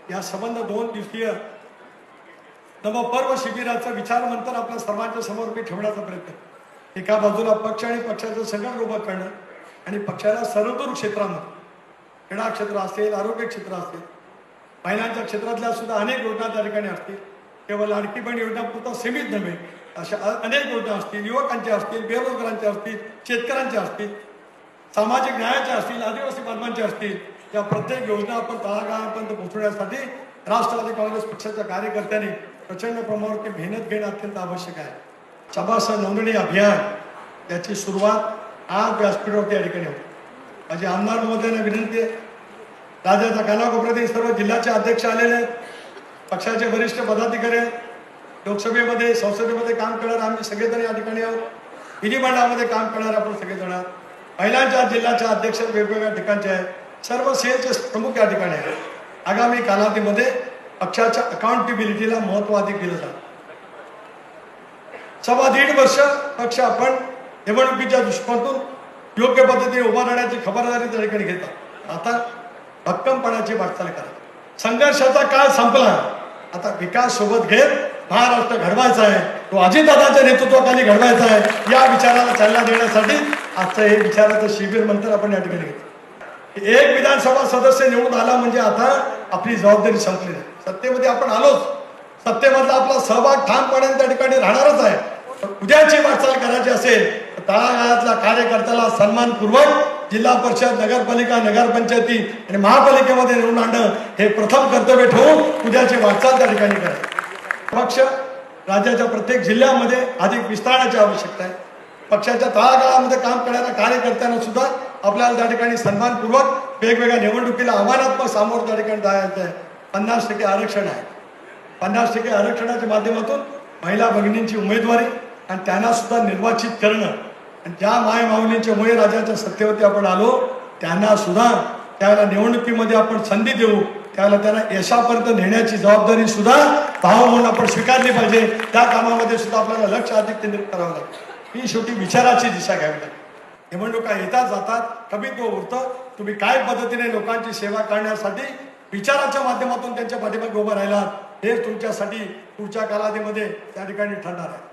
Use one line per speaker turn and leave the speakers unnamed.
या संबंध 2 दिवसीय नवपर्व शिबिराचं विचार मंथन आपल्या सर्वांच्या समोर मी ठेवण्याचा प्रयत्न। एका बाजूला पक्ष आणि पक्षाचं संघटन उभं करणं आणि पक्षाला सर्वदूर क्षेत्रामध्ये क्रीडा क्षेत्र असेल, आरोग्य क्षेत्र असेल, महिलांच्या क्षेत्रातल्या सुद्धा अनेक योजना त्या ठिकाणी असतील। केवळ लाडकी बहीण योजना पुरता सीमित नव्हे, अशा अनेक योजना असतील, युवकांच्या असतील, बेरोजगारांच्या असतील, शेतकऱ्यांच्या असतील, सामाजिक न्यायाच्या असतील, आदिवासी बांधवांच्या असतील, या प्रत्येक योजना आपण तळागाळापर्यंत पोहोचवण्यासाठी राष्ट्रवादी काँग्रेस पक्षाच्या कार्यकर्त्यांनी प्रचंड प्रमाणावरती मेहनत घेणं अत्यंत आवश्यक आहे। सभासद नोंदणी अभियान याची सुरुवात आज व्यासपीठावरती या ठिकाणी होती। माझे आमदार महोदयांना विनंती आहे, राज्याच्या कानाकोपऱ्यातील सर्व जिल्ह्याचे अध्यक्ष आलेले आहेत, पक्षाचे वरिष्ठ पदाधिकारी आहेत, लोकसभेमध्ये संसदेमध्ये काम करणारे आम्ही सगळेजण या ठिकाणी आहोत, विधिमंडळामध्ये काम करणारे आपण सगळेजण आहोत, महिलांच्या जिल्ह्याच्या अध्यक्ष वेगवेगळ्या ठिकाणचे आहेत, सर्व सेलचे प्रमुख या ठिकाणी आहेत। आगामी कालावधीमध्ये पक्षाच्या अकाउंटेबिलिटीला महत्त्व अधिक दिलं जातं। 1.5 वर्ष पक्ष आपण निवडणुकीच्या दृष्टिकोनातून योग्य पद्धतीने उभा राहण्याची खबरदारी त्या ठिकाणी घेतात। आता भक्कमपणाची वाटचाल करा। संघर्षाचा काळ संपला, आता विकास सोबत घेत महाराष्ट्र घडवायचा आहे, तो अजितदादांच्या नेतृत्वाखाली घडवायचा आहे। या विचाराला चालना देण्यासाठी आजचं हे विचाराचं शिबिर मंत्र आपण या ठिकाणी घेतो। एक विधानसभा सदस्य निवडून आला म्हणजे आता आपली जबाबदारी संपली नाही। सत्तेमध्ये आपण आलोच, सत्तेमधला आपला सहभाग ठामपणे त्या ठिकाणी राहणारच आहे। उद्याची वाटचाल करायची असेल तर तळागाळातल्या कार्यकर्त्याला सन्मानपूर्वक जिल्हा परिषद, नगरपालिका, नगरपंचायती आणि महापालिकेमध्ये निवडून आणणं हे प्रथम कर्तव्य ठेवून उद्याची वाटचाल त्या ठिकाणी करायची। पक्ष राज्याच्या प्रत्येक जिल्ह्यामध्ये अधिक विस्ताराची आवश्यकता आहे। पक्षाच्या तळागाळामध्ये काम करणाऱ्या कार्यकर्त्यांना सुद्धा आपल्याला त्या ठिकाणी सन्मानपूर्वक वेगवेगळ्या निवडणुकीला आव्हानात्मक सामोरं त्या ठिकाणी जायचं आहे। 50% आरक्षण आहे। 50% आरक्षणाच्या माध्यमातून महिला भगिनींची उमेदवारी आणि त्यांना सुद्धा निर्वाचित करणं आणि ज्या माय माऊलींच्यामुळे राज्याच्या सत्तेवरती आपण आलो त्यांना सुद्धा त्यावेळेला निवडणुकीमध्ये आपण संधी देऊ, त्यावेळेला त्यांना यशापर्यंत नेण्याची जबाबदारी सुद्धा भाव म्हणून आपण स्वीकारली पाहिजे। त्या कामामध्ये सुद्धा आपल्याला लक्ष अधिक केंद्रित करावं लागेल। ही शेवटी विचाराची दिशा घ्यावी लागेल। निवडणुका येतात जातात, कमीत्व उरतं। तुम्ही काय पद्धतीने लोकांची सेवा करण्यासाठी विचाराच्या माध्यमातून त्यांच्या पाठीमागे उभं राहिलात, हे तुमच्यासाठी पुढच्या कालावधीमध्ये त्या ठिकाणी ठरणार आहे।